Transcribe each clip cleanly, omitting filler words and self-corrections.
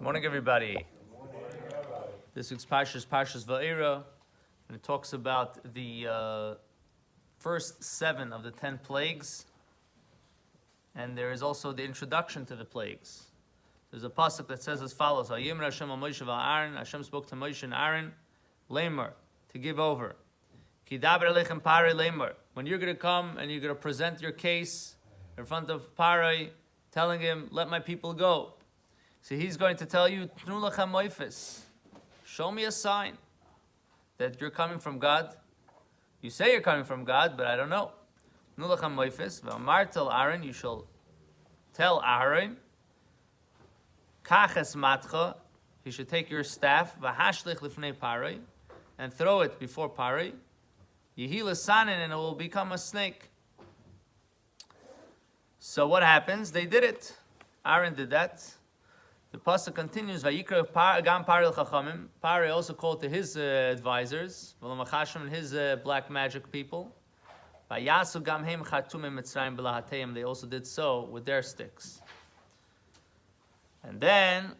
Good morning, everybody. This week's Parsha is Parshas Va'era, and it talks about the first 7 of the 10 plagues, and there is also the introduction to the plagues. There's a pasuk that says as follows: Vayimra Hashem al Moshe va'Aaron. Hashem spoke to Moshe and Aaron, Lamer, to give over. Ki daber alechem Parei Lamer. When you're going to come and you're going to present your case in front of Parei, telling him, "Let my people go." So he's going to tell you, "Tnu lachem moifes." Show me a sign that you're coming from God. You say you're coming from God, but I don't know. Tnu lachem moifes. V'amar tel Aaron, you shall tell Aaron, Kaches matcha, he should take your staff, v'hashlich lifnei Parei, and throw it before Parei. Yehi l'sanin, and it will become a snake. So what happens? They did it. Aaron did that. The pasuk continues, Vayikra gam Parei l'chachamim. Parei also called to his advisors, v'lamachashim, and his black magic people. Vayasu gam heim chatumim mitzrayim b'lahateim. They also did so with their sticks. And then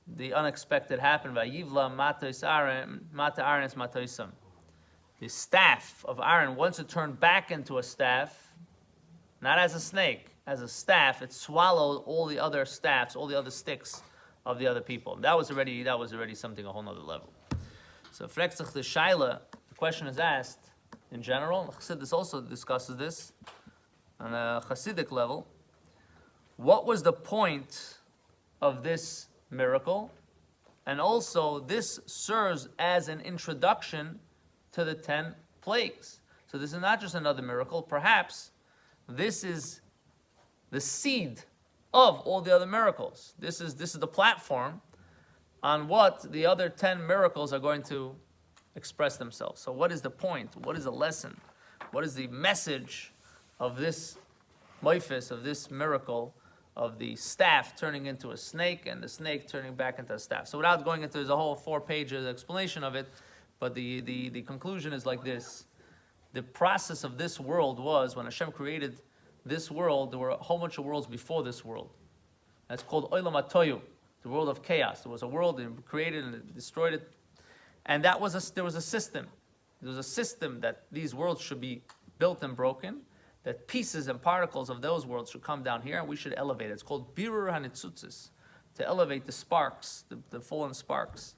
the unexpected happened. Vayivla matos Aaron, mata Aaron es matosam. The staff of Aaron, once it turned back into a staff, not as a snake, as a staff, it swallowed all the other staffs, all the other sticks of the other people. That was already something a whole nother level. So Frexach the Shaila, the question is asked in general. Chassidus also discusses this on a Chassidic level. What was the point of this miracle? And also, this serves as an introduction to the 10 plagues. So this is not just another miracle. Perhaps this is the seed of all the other miracles. This is the platform on what the other 10 miracles are going to express themselves. So what is the point? What is the lesson? What is the message of this moifis, of this miracle, of the staff turning into a snake and the snake turning back into a staff? So without going into, there's a whole 4-page explanation of it, but the conclusion is like this. The process of this world was, when Hashem created this world, there were a whole bunch of worlds before this world. That's called Olam HaToyu, the world of chaos. There was a world and created and destroyed it. And there was a system. There was a system that these worlds should be built and broken, that pieces and particles of those worlds should come down here and we should elevate it. It's called Birur HaNitzutzis, to elevate the sparks, the fallen sparks.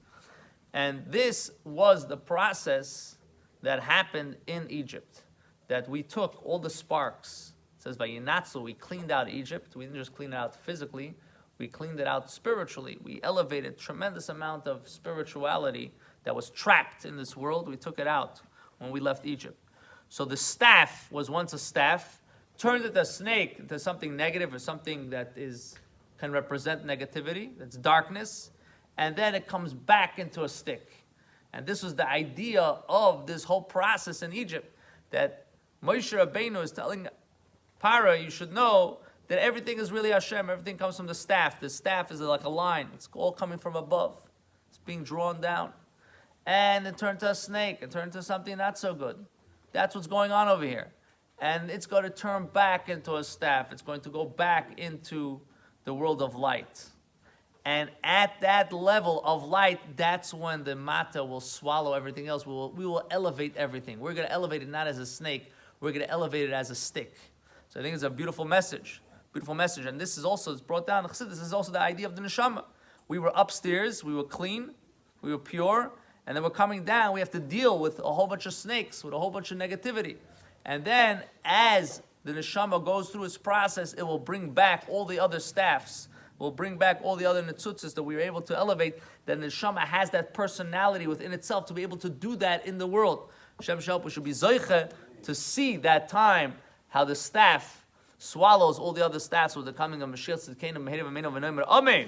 And this was the process that happened in Egypt, that we took all the sparks. It says by Yinatzu, we cleaned out Egypt. We didn't just clean it out physically, we cleaned it out spiritually. We elevated tremendous amount of spirituality that was trapped in this world. We took it out when we left Egypt. So the staff was once a staff, turned into a snake, into something negative or something that can represent negativity, that's darkness, and then it comes back into a stick. And this was the idea of this whole process in Egypt, that Moshe Rabbeinu is telling Parah, you should know that everything is really Hashem, everything comes from the staff. The staff is like a line, it's all coming from above. It's being drawn down. And it turned to a snake, it turned to something not so good. That's what's going on over here. And it's going to turn back into a staff. It's going to go back into the world of light. And at that level of light, that's when the mata will swallow everything else. We will elevate everything. We're going to elevate it not as a snake. We're going to elevate it as a stick. So I think it's a beautiful message. Beautiful message. And this is also, it's brought down, this is also the idea of the neshama. We were upstairs, we were clean, we were pure, and then we're coming down, we have to deal with a whole bunch of snakes, with a whole bunch of negativity. And then as the neshama goes through its process, it will bring back all the other staffs, will bring back all the other netzutzes that we were able to elevate. Then the neshama has that personality within itself to be able to do that in the world. Hashem Shalom should be zoiche to see that time, how the staff swallows all the other staffs with the coming of Mashiach Tzidkeinu Meherim Amenu V'Nomer. Amen.